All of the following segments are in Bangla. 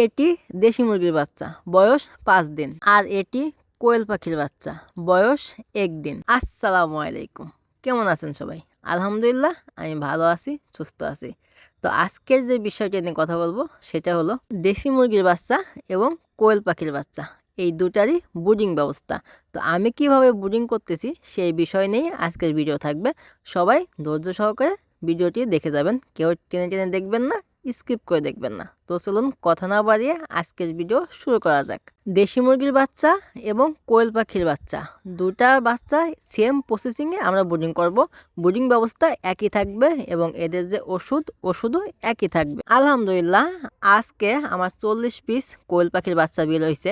এটি দেশি মুরগির বাচ্চা, বয়স 5 দিন। আর এটি কোয়েল পাখির বাচ্চা, বয়স 1 দিন। আসসালামু আলাইকুম, কেমন আছেন সবাই? আলহামদুলিল্লাহ, আমি ভালো আছি, সুস্থ আছি। তো আজকের যে বিষয়টা নিয়ে কথা বলবো সেটা হলো দেশি মুরগির বাচ্চা এবং কোয়েল পাখির বাচ্চা, এই দুটারই ব্রুডিং ব্যবস্থা। তো আমি কিভাবে ব্রুডিং করতেছি সেই বিষয় নিয়েই আজকের ভিডিও থাকবে। সবাই ধৈর্য সহকারে ভিডিওটি দেখে যাবেন, কেউ টেনে টেনে দেখবেন না, স্কিপ করে দেখবেন না। তো চলুন কথা না বাড়িয়ে আজকের ভিডিও শুরু করা যাক। দেশি মুরগির বাচ্চা এবং কোয়েল পাখির বাচ্চা, দুটা বাচ্চা সেম প্রসেসিংয়ে আমরা ব্রুডিং করব। ব্রুডিং ব্যবস্থা একই থাকবে এবং এদের যে ওষুধও একই থাকবে। আলহামদুলিল্লাহ, আজকে আমার 40 পিস কোয়েল পাখির বাচ্চা বের হয়েছে।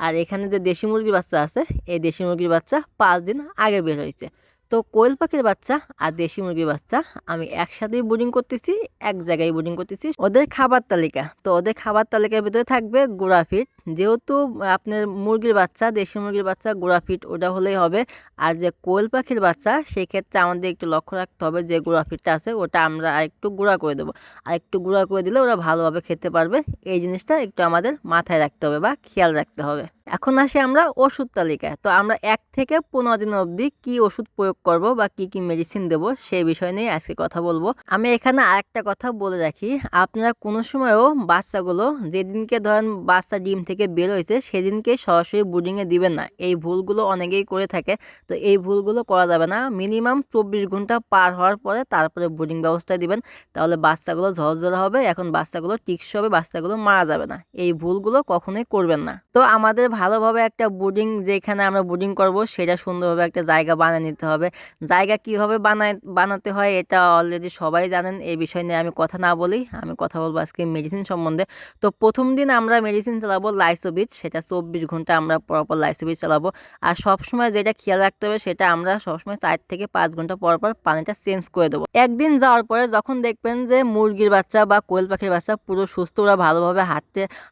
আর এখানে যে দেশি মুরগির বাচ্চা আছে, এই দেশি মুরগির বাচ্চা 5 দিন আগে বের হয়েছে। তো কোয়েল পাখির বাচ্চা আর দেশি মুরগির বাচ্চা আমি একসাথেই ব্রুডিং করতেছি, এক জায়গায় ব্রুডিং করতেছি। ওদের খাবার তালিকা, তো ওদের খাবার তালিকার ভিতরে থাকবে গুঁড়া ফিড। যেহেতু আপনার মুরগির বাচ্চা, দেশি মুরগির বাচ্চা, গুঁড়া ফিড ওটা হলেই হবে। আর যে কোয়েল পাখির বাচ্চা, সেই ক্ষেত্রে আমাদের একটু লক্ষ্য রাখতে হবে যে গুঁড়া ফিডটা আছে ওটা আমরা আরেকটু গুঁড়া করে দেবো। আর একটু গুঁড়া করে দিলে ওরা ভালোভাবে খেতে পারবে। এই জিনিসটা একটু আমাদের মাথায় রাখতে হবে বা খেয়াল রাখতে হবে। এখন আসি আমরা ওষুধ তালিকায়। তো আমরা 1 থেকে 15 দিন অবধি কি ওষুধ প্রয়োগ করব বা কি মেডিসিন দেব সেই বিষয় নিয়ে আজকে কথা বলবো। আমি এখানে আরেকটা কথা বলে রাখি, আপনারা কোনো সময়ও বাচ্চাগুলো যেদিনকে ধরেন বাচ্চা ডিম থেকে বের হয়েছে সেদিনকে সরাসরি ব্রুডিংয়ে দিবেন না। এই ভুলগুলো অনেকেই করে থাকে, তো এই ভুলগুলো করা যাবে না। মিনিমাম 24 ঘন্টা পার হওয়ার পরে তারপরে ব্রুডিং ব্যবস্থায় দিবেন, তাহলে বাচ্চাগুলো ঝরঝরে হবে, এখন বাচ্চাগুলো টিকসই হবে, বাচ্চাগুলো মারা যাবে না। এই ভুলগুলো কখনোই করবেন না। তো আমাদের ভালোভাবে একটা ব্রুডিং, যেখানে আমরা ব্রুডিং করব সেটা সুন্দরভাবে একটা জায়গা বানিয়ে নিতে হবে। জায়গা কিভাবে বানাতে হয় এটা অলরেডি সবাই জানেন, এই বিষয় নিয়ে আমি কথা না বলি, আমি কথা বলবো আজকে মেডিসিন সম্বন্ধে। তো প্রথম দিন আমরা মেডিসিন চালাবো লাইসোবিট, সেটা 24 ঘন্টা আমরা পরপর লাইসোবিট চালাবো। আর সবসময় যেটা খেয়াল রাখতে হবে সেটা আমরা সবসময় 4 থেকে 5 ঘন্টা পর পানিটা চেঞ্জ করে দেবো। একদিন যাওয়ার পরে যখন দেখবেন যে মুরগির বাচ্চা বা কোয়েল পাখির বাচ্চা পুরো সুস্থ, ওরা ভালোভাবে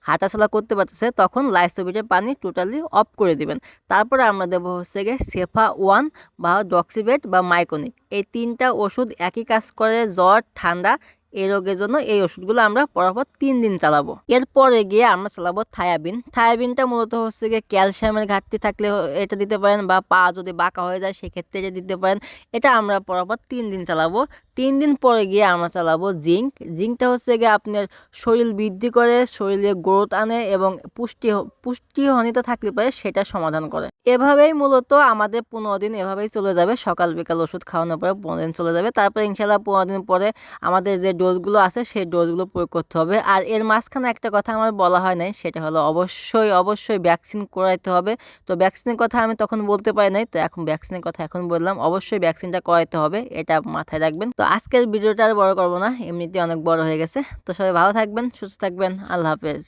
হাঁটাচলা করতে পারতেছে, তখন লাইসোবিটের পানি টোটালি অফ করে দিবেন। তারপরে আমরা দেবো হচ্ছে গিয়ে সেফা 1 বা ডক্সিবেট বা মাইকোনিক। এই 3টা ওষুধ একই কাজ করে জ্বর, ঠান্ডা, এই রোগের জন্য। এই ওষুধগুলো আমরা পরপর 3 দিন চালাবো। এরপরে গিয়ে আমরা চালাবো থায়াবিন। থায়াবিনটা মূলত হচ্ছে গিয়ে ক্যালসিয়ামের ঘাটতি থাকলে এটা দিতে পারেন, বা পা যদি বাঁকা হয়ে যায় সেক্ষেত্রে এটা দিতে পারেন। এটা আমরা পরপর 3 দিন চালাবো। 3 দিন পরে গিয়ে আমরা চালাবো জিঙ্ক। জিঙ্কটা হচ্ছে গিয়ে আপনার শরীর বৃদ্ধি করে, শরীরে গ্রোথ আনে এবং পুষ্টিহীনতা থাকলে পারে সেটা সমাধান করে। এভাবেই মূলত আমাদের 15 দিন এভাবেই চলে যাবে। সকাল বিকাল ওষুধ খাওয়ানোর পরে 15 দিন চলে যাবে। তারপরে ইনশাল্লাহ 15 দিন পরে আমাদের যে ডোজগুলো আছে সেই ডোজগুলো প্রয়োগ করতে হবে। আর এর মাঝখানে একটা কথা আমার বলা হয় নাই, সেটা হলো অবশ্যই ভ্যাকসিন করাইতে হবে। তো ভ্যাকসিনের কথা আমি তখন বলতে পারি নাই, তো এখন ভ্যাকসিনের কথা এখন বললাম। অবশ্যই ভ্যাকসিনটা করাইতে হবে, এটা মাথায় রাখবেন। তো আজকের ভিডিওটা আর বড় করবো না, এমনিতে অনেক বড় হয়ে গেছে। তো সবাই ভালো থাকবেন, সুস্থ থাকবেন, আল্লাহ হাফেজ।